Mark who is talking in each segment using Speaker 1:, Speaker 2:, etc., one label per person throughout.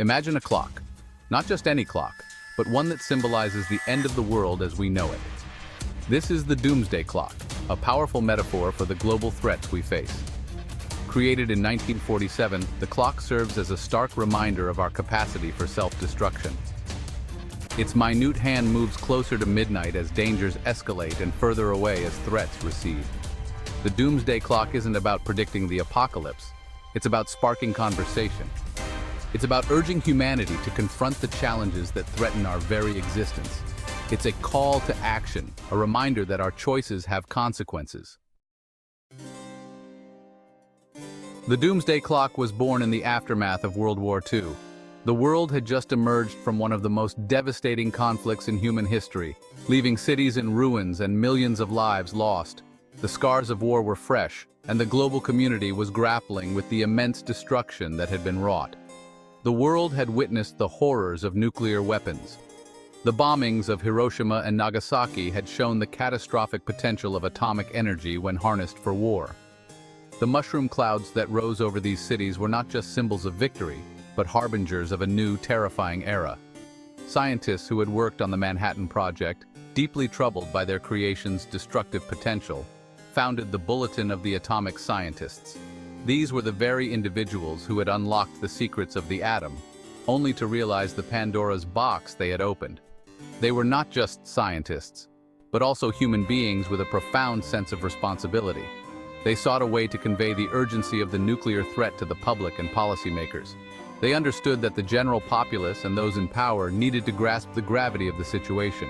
Speaker 1: Imagine a clock. Not just any clock, but one that symbolizes the end of the world as we know it. This is the Doomsday Clock, a powerful metaphor for the global threats we face. Created in 1947, the clock serves as a stark reminder of our capacity for self-destruction. Its minute hand moves closer to midnight as dangers escalate and further away as threats recede. The Doomsday Clock isn't about predicting the apocalypse. It's about sparking conversation. It's about urging humanity to confront the challenges that threaten our very existence. It's a call to action, a reminder that our choices have consequences. The Doomsday Clock was born in the aftermath of World War II. The world had just emerged from one of the most devastating conflicts in human history, leaving cities in ruins and millions of lives lost. The scars of war were fresh, and the global community was grappling with the immense destruction that had been wrought. The world had witnessed the horrors of nuclear weapons. The bombings of Hiroshima and Nagasaki had shown the catastrophic potential of atomic energy when harnessed for war. The mushroom clouds that rose over these cities were not just symbols of victory, but harbingers of a new, terrifying era. Scientists who had worked on the Manhattan Project, deeply troubled by their creation's destructive potential, founded the Bulletin of the Atomic Scientists. These were the very individuals who had unlocked the secrets of the atom, only to realize the Pandora's box they had opened. They were not just scientists, but also human beings with a profound sense of responsibility. They sought a way to convey the urgency of the nuclear threat to the public and policymakers. They understood that the general populace and those in power needed to grasp the gravity of the situation.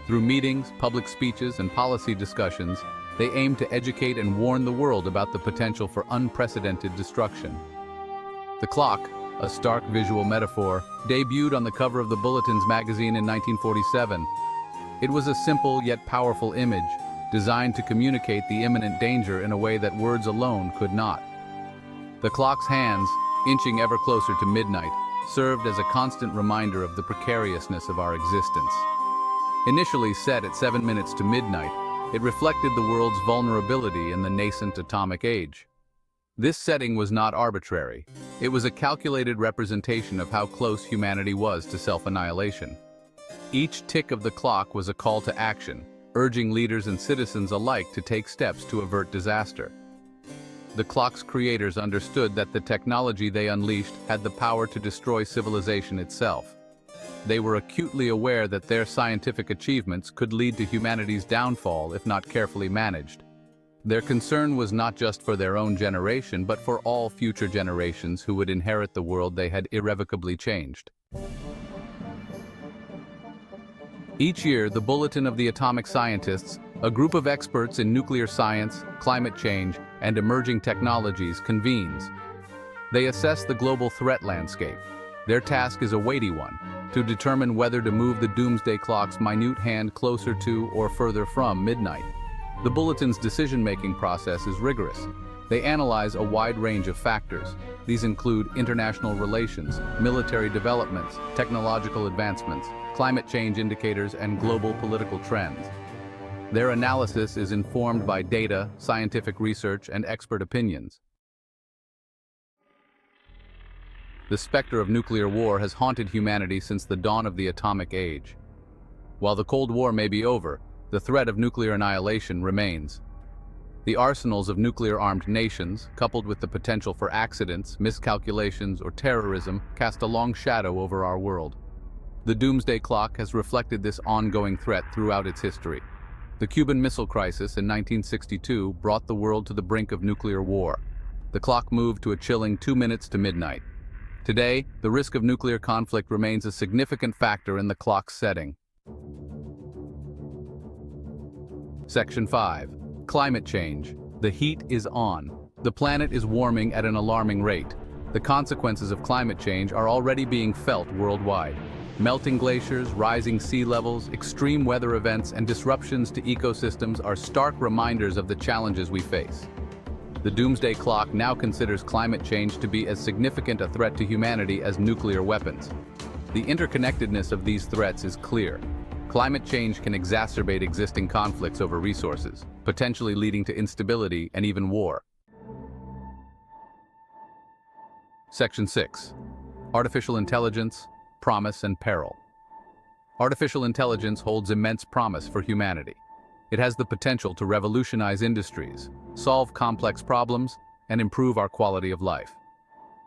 Speaker 1: Through meetings, public speeches, and policy discussions, they aimed to educate and warn the world about the potential for unprecedented destruction. The clock, a stark visual metaphor, debuted on the cover of the Bulletin's magazine in 1947. It was a simple yet powerful image, designed to communicate the imminent danger in a way that words alone could not. The clock's hands, inching ever closer to midnight, served as a constant reminder of the precariousness of our existence. Initially set at 7 minutes to midnight, it reflected the world's vulnerability in the nascent atomic age. This setting was not arbitrary. It was a calculated representation of how close humanity was to self-annihilation. Each tick of the clock was a call to action, urging leaders and citizens alike to take steps to avert disaster. The clock's creators understood that the technology they unleashed had the power to destroy civilization itself. They were acutely aware that their scientific achievements could lead to humanity's downfall if not carefully managed. Their concern was not just for their own generation, but for all future generations who would inherit the world they had irrevocably changed. Each year, the Bulletin of the Atomic Scientists, a group of experts in nuclear science, climate change, and emerging technologies, convenes. They assess the global threat landscape. Their task is a weighty one, to determine whether to move the Doomsday Clock's minute hand closer to or further from midnight. The Bulletin's decision-making process is rigorous. They analyze a wide range of factors. These include international relations, military developments, technological advancements, climate change indicators, and global political trends. Their analysis is informed by data, scientific research, and expert opinions. The specter of nuclear war has haunted humanity since the dawn of the atomic age. While the Cold War may be over, the threat of nuclear annihilation remains. The arsenals of nuclear-armed nations, coupled with the potential for accidents, miscalculations, or terrorism, cast a long shadow over our world. The Doomsday Clock has reflected this ongoing threat throughout its history. The Cuban Missile Crisis in 1962 brought the world to the brink of nuclear war. The clock moved to a chilling 2 minutes to midnight. Today, the risk of nuclear conflict remains a significant factor in the clock's setting. Section 5. Climate change. The heat is on. The planet is warming at an alarming rate. The consequences of climate change are already being felt worldwide. Melting glaciers, rising sea levels, extreme weather events, and disruptions to ecosystems are stark reminders of the challenges we face. The Doomsday Clock now considers climate change to be as significant a threat to humanity as nuclear weapons. The interconnectedness of these threats is clear. Climate change can exacerbate existing conflicts over resources, potentially leading to instability and even war. Section 6. Artificial intelligence, promise and peril. Artificial intelligence holds immense promise for humanity. It has the potential to revolutionize industries, solve complex problems, and improve our quality of life.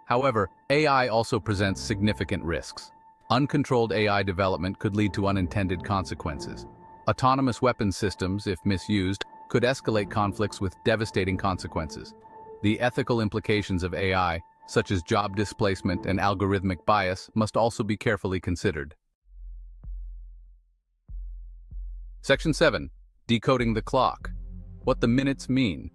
Speaker 1: However, AI also presents significant risks. Uncontrolled AI development could lead to unintended consequences. Autonomous weapons systems, if misused, could escalate conflicts with devastating consequences. The ethical implications of AI, such as job displacement and algorithmic bias, must also be carefully considered. Section 7. Decoding the clock. What the minutes mean.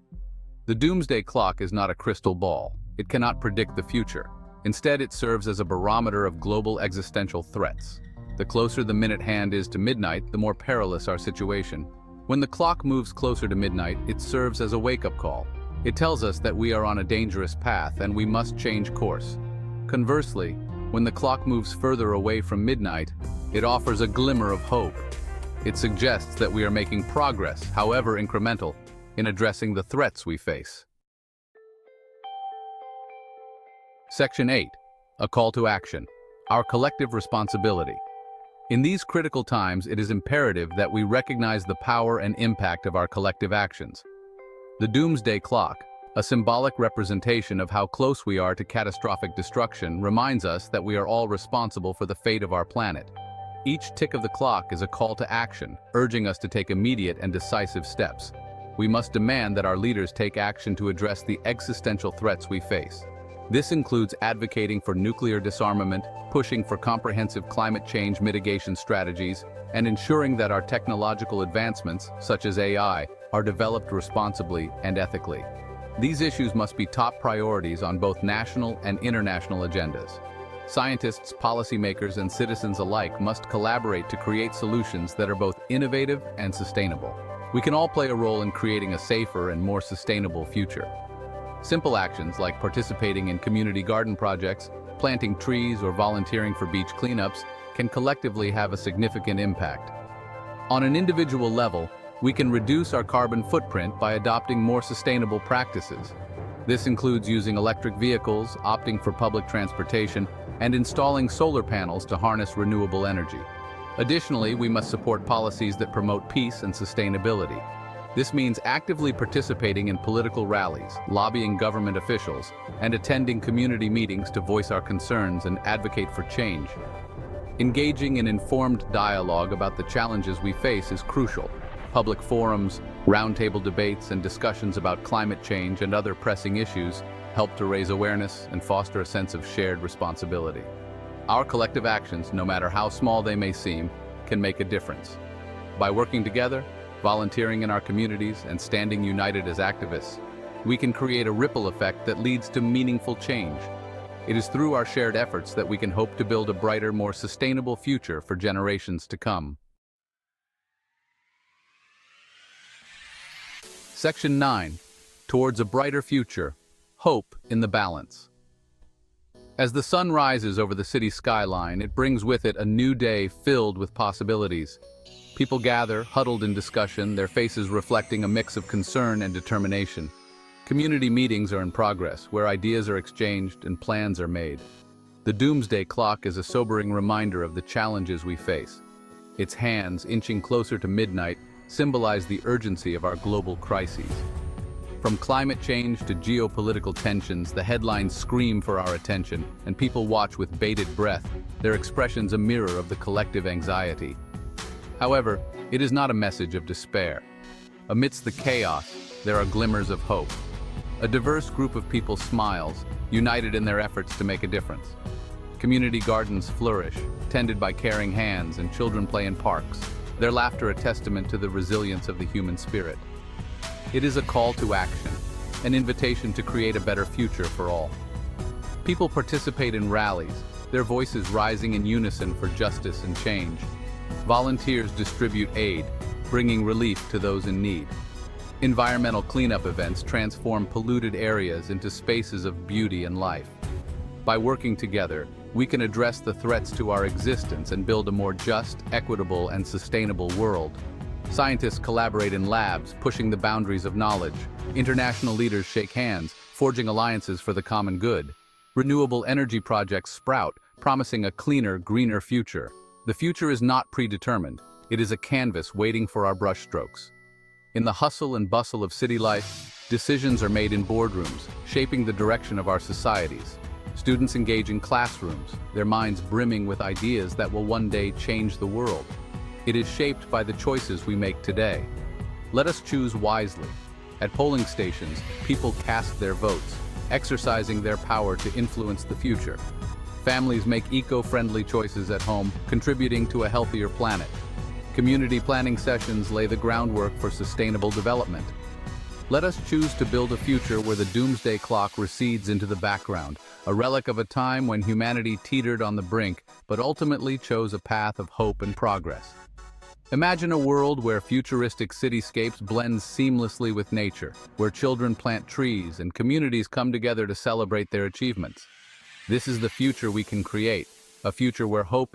Speaker 1: The Doomsday Clock is not a crystal ball. It cannot predict the future. Instead, it serves as a barometer of global existential threats. The closer the minute hand is to midnight, the more perilous our situation. When the clock moves closer to midnight, it serves as a wake-up call. It tells us that we are on a dangerous path and we must change course. Conversely, when the clock moves further away from midnight, it offers a glimmer of hope. It suggests that we are making progress, however incremental, in addressing the threats we face. Section 8. A call to action. Our collective responsibility. In these critical times, it is imperative that we recognize the power and impact of our collective actions. The Doomsday Clock, a symbolic representation of how close we are to catastrophic destruction, reminds us that we are all responsible for the fate of our planet. Each tick of the clock is a call to action, urging us to take immediate and decisive steps. We must demand that our leaders take action to address the existential threats we face. This includes advocating for nuclear disarmament, pushing for comprehensive climate change mitigation strategies, and ensuring that our technological advancements, such as AI, are developed responsibly and ethically. These issues must be top priorities on both national and international agendas. Scientists, policymakers, and citizens alike must collaborate to create solutions that are both innovative and sustainable. We can all play a role in creating a safer and more sustainable future. Simple actions like participating in community garden projects, planting trees, or volunteering for beach cleanups can collectively have a significant impact. On an individual level, we can reduce our carbon footprint by adopting more sustainable practices. This includes using electric vehicles, opting for public transportation, and installing solar panels to harness renewable energy. Additionally, we must support policies that promote peace and sustainability. This means actively participating in political rallies, lobbying government officials, and attending community meetings to voice our concerns and advocate for change. Engaging in informed dialogue about the challenges we face is crucial. Public forums, roundtable debates, and discussions about climate change and other pressing issues help to raise awareness and foster a sense of shared responsibility. Our collective actions, no matter how small they may seem, can make a difference. By working together, volunteering in our communities, and standing united as activists, we can create a ripple effect that leads to meaningful change. It is through our shared efforts that we can hope to build a brighter, more sustainable future for generations to come. Section 9. Towards a brighter future. Hope in the balance. As the sun rises over the city skyline, it brings with it a new day filled with possibilities. People gather, huddled in discussion, their faces reflecting a mix of concern and determination. Community meetings are in progress, where ideas are exchanged and plans are made. The Doomsday Clock is a sobering reminder of the challenges we face. Its hands, inching closer to midnight, symbolize the urgency of our global crises. From climate change to geopolitical tensions, the headlines scream for our attention, and people watch with bated breath, their expressions a mirror of the collective anxiety. However, it is not a message of despair. Amidst the chaos, there are glimmers of hope. A diverse group of people smiles, united in their efforts to make a difference. Community gardens flourish, tended by caring hands, and children play in parks, their laughter a testament to the resilience of the human spirit. It is a call to action, an invitation to create a better future for all. People participate in rallies, their voices rising in unison for justice and change. Volunteers distribute aid, bringing relief to those in need. Environmental cleanup events transform polluted areas into spaces of beauty and life. By working together, we can address the threats to our existence and build a more just, equitable, and sustainable world. Scientists collaborate in labs, pushing the boundaries of knowledge. International leaders shake hands, forging alliances for the common good. Renewable energy projects sprout, promising a cleaner, greener future. The future is not predetermined. It is a canvas waiting for our brushstrokes. In the hustle and bustle of city life, decisions are made in boardrooms, shaping the direction of our societies. Students engage in classrooms, their minds brimming with ideas that will one day change the world. It is shaped by the choices we make today. Let us choose wisely. At polling stations, people cast their votes, exercising their power to influence the future. Families make eco-friendly choices at home, contributing to a healthier planet. Community planning sessions lay the groundwork for sustainable development. Let us choose to build a future where the doomsday clock recedes into the background, a relic of a time when humanity teetered on the brink, but ultimately chose a path of hope and progress. Imagine a world where futuristic cityscapes blend seamlessly with nature, where children plant trees and communities come together to celebrate their achievements. This is the future we can create, a future where hope